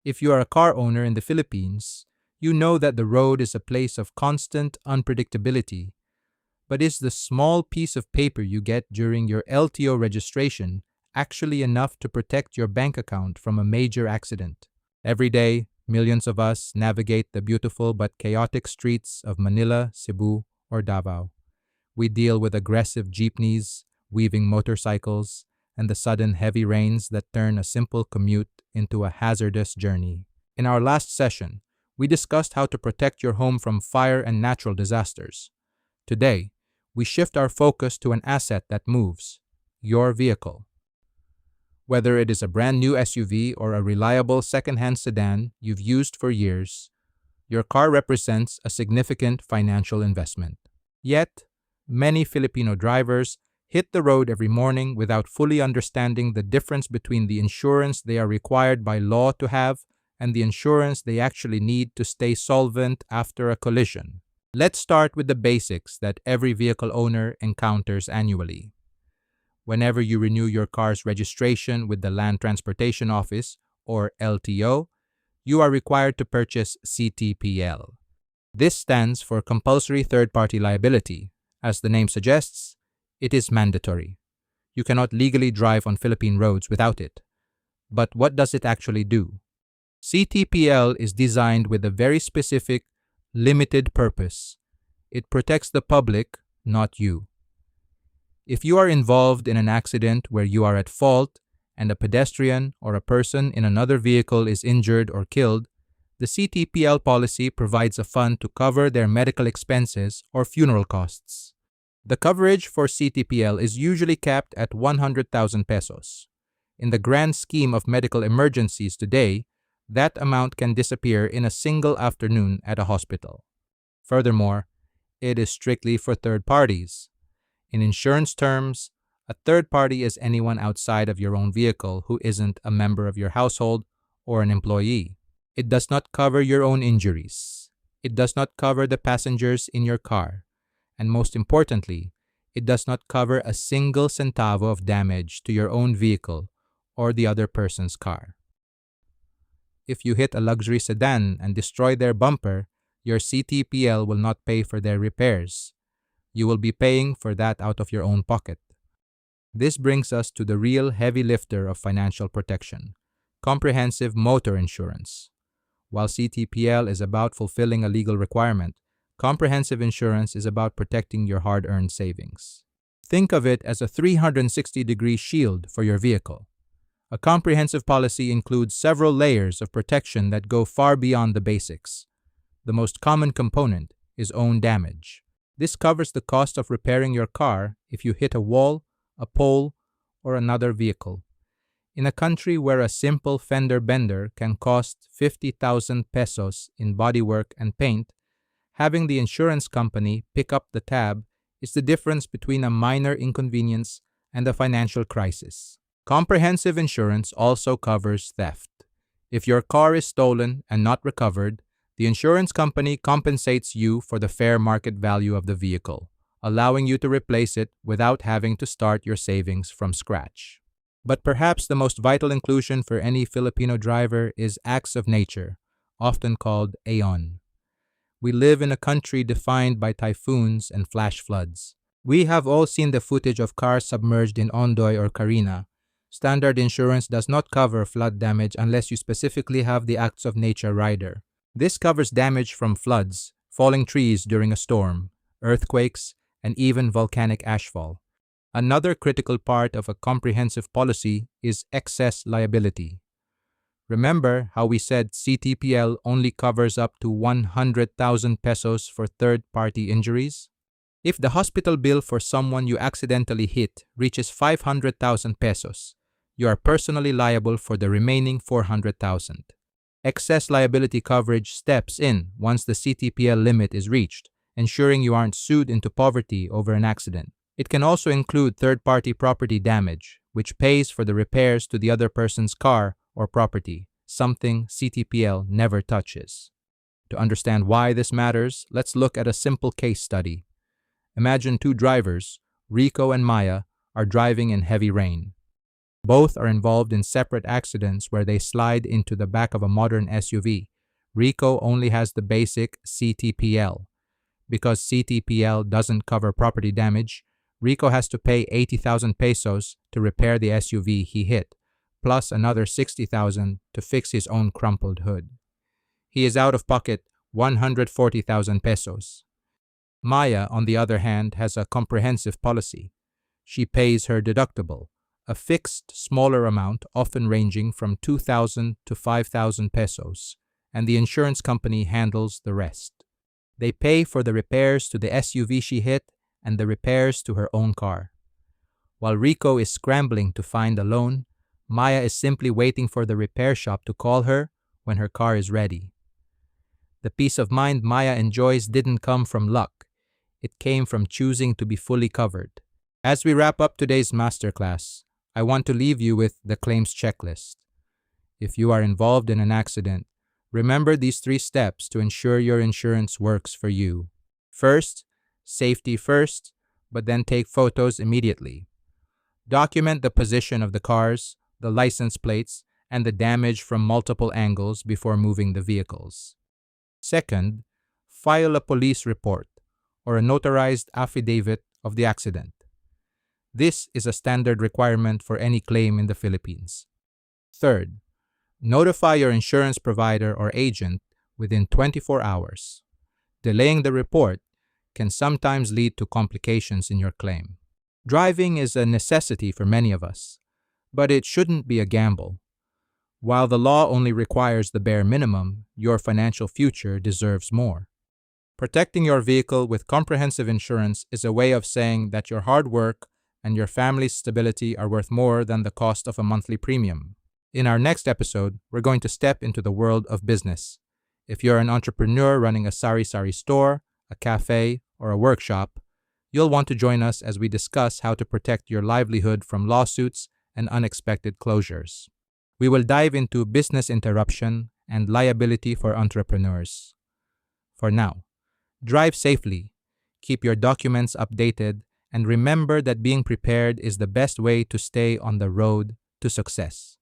If you are a car owner in the Philippines, you know that the road is a place of constant unpredictability. But is the small piece of paper you get during your LTO registration actually enough to protect your bank account from a major accident? Every day, millions of us navigate the beautiful but chaotic streets of Manila, Cebu, or Davao. We deal with aggressive jeepneys, weaving motorcycles, and the sudden heavy rains that turn a simple commute into a hazardous journey. In our last session, we discussed how to protect your home from fire and natural disasters. Today, we shift our focus to an asset that moves, your vehicle. Whether it is a brand new SUV or a reliable second-hand sedan you've used for years, your car represents a significant financial investment. Yet, many Filipino drivers hit the road every morning without fully understanding the difference between the insurance they are required by law to have and the insurance they actually need to stay solvent after a collision. Let's start with the basics that every vehicle owner encounters annually. Whenever you renew your car's registration with the Land Transportation Office, or LTO, you are required to purchase CTPL. This stands for Compulsory Third-Party Liability. As the name suggests, it is mandatory. You cannot legally drive on Philippine roads without it. But what does it actually do? CTPL is designed with a very specific, limited purpose. It protects the public, not you. If you are involved in an accident where you are at fault and a pedestrian or a person in another vehicle is injured or killed, the CTPL policy provides a fund to cover their medical expenses or funeral costs. The coverage for CTPL is usually capped at 100,000 pesos. In the grand scheme of medical emergencies today, that amount can disappear in a single afternoon at a hospital. Furthermore, it is strictly for third parties. In insurance terms, a third party is anyone outside of your own vehicle who isn't a member of your household or an employee. It does not cover your own injuries. It does not cover the passengers in your car. And most importantly, it does not cover a single centavo of damage to your own vehicle or the other person's car. If you hit a luxury sedan and destroy their bumper, your CTPL will not pay for their repairs. You will be paying for that out of your own pocket. This brings us to the real heavy lifter of financial protection, comprehensive motor insurance. While CTPL is about fulfilling a legal requirement, comprehensive insurance is about protecting your hard-earned savings. Think of it as a 360-degree shield for your vehicle. A comprehensive policy includes several layers of protection that go far beyond the basics. The most common component is own damage. This covers the cost of repairing your car if you hit a wall, a pole, or another vehicle. In a country where a simple fender bender can cost 50,000 pesos in bodywork and paint, having the insurance company pick up the tab is the difference between a minor inconvenience and a financial crisis. Comprehensive insurance also covers theft. If your car is stolen and not recovered, the insurance company compensates you for the fair market value of the vehicle, allowing you to replace it without having to start your savings from scratch. But perhaps the most vital inclusion for any Filipino driver is acts of nature, often called AON. We live in a country defined by typhoons and flash floods. We have all seen the footage of cars submerged in Ondoy or Carina. Standard insurance does not cover flood damage unless you specifically have the acts of nature rider. This covers damage from floods, falling trees during a storm, earthquakes, and even volcanic ashfall. Another critical part of a comprehensive policy is excess liability. Remember how we said CTPL only covers up to 100,000 pesos for third-party injuries? If the hospital bill for someone you accidentally hit reaches 500,000 pesos, you are personally liable for the remaining 400,000. Excess liability coverage steps in once the CTPL limit is reached, ensuring you aren't sued into poverty over an accident. It can also include third-party property damage, which pays for the repairs to the other person's car or property, something CTPL never touches. To understand why this matters, let's look at a simple case study. Imagine two drivers, Rico and Maya, are driving in heavy rain. Both are involved in separate accidents where they slide into the back of a modern SUV. Rico only has the basic CTPL. Because CTPL doesn't cover property damage, Rico has to pay 80,000 pesos to repair the SUV he hit, plus another 60,000 to fix his own crumpled hood. He is out of pocket 140,000 pesos. Maya, on the other hand, has a comprehensive policy. She pays her deductible, a fixed, smaller amount often ranging from 2,000 to 5,000 pesos, and the insurance company handles the rest. They pay for the repairs to the SUV she hit and the repairs to her own car. While Rico is scrambling to find a loan, Maya is simply waiting for the repair shop to call her when her car is ready. The peace of mind Maya enjoys didn't come from luck. It came from choosing to be fully covered. As we wrap up today's masterclass, I want to leave you with the claims checklist. If you are involved in an accident, remember these 3 steps to ensure your insurance works for you. First, safety first, but then take photos immediately. Document the position of the cars, the license plates, and the damage from multiple angles before moving the vehicles. Second, file a police report or a notarized affidavit of the accident. This is a standard requirement for any claim in the Philippines. Third, notify your insurance provider or agent within 24 hours. Delaying the report can sometimes lead to complications in your claim. Driving is a necessity for many of us, but it shouldn't be a gamble. While the law only requires the bare minimum, your financial future deserves more. Protecting your vehicle with comprehensive insurance is a way of saying that your hard work and your family's stability are worth more than the cost of a monthly premium. In our next episode, we're going to step into the world of business. If you're an entrepreneur running a sari-sari store, a cafe, or a workshop, you'll want to join us as we discuss how to protect your livelihood from lawsuits and unexpected closures. We will dive into business interruption and liability for entrepreneurs. For now, drive safely, keep your documents updated, and remember that being prepared is the best way to stay on the road to success.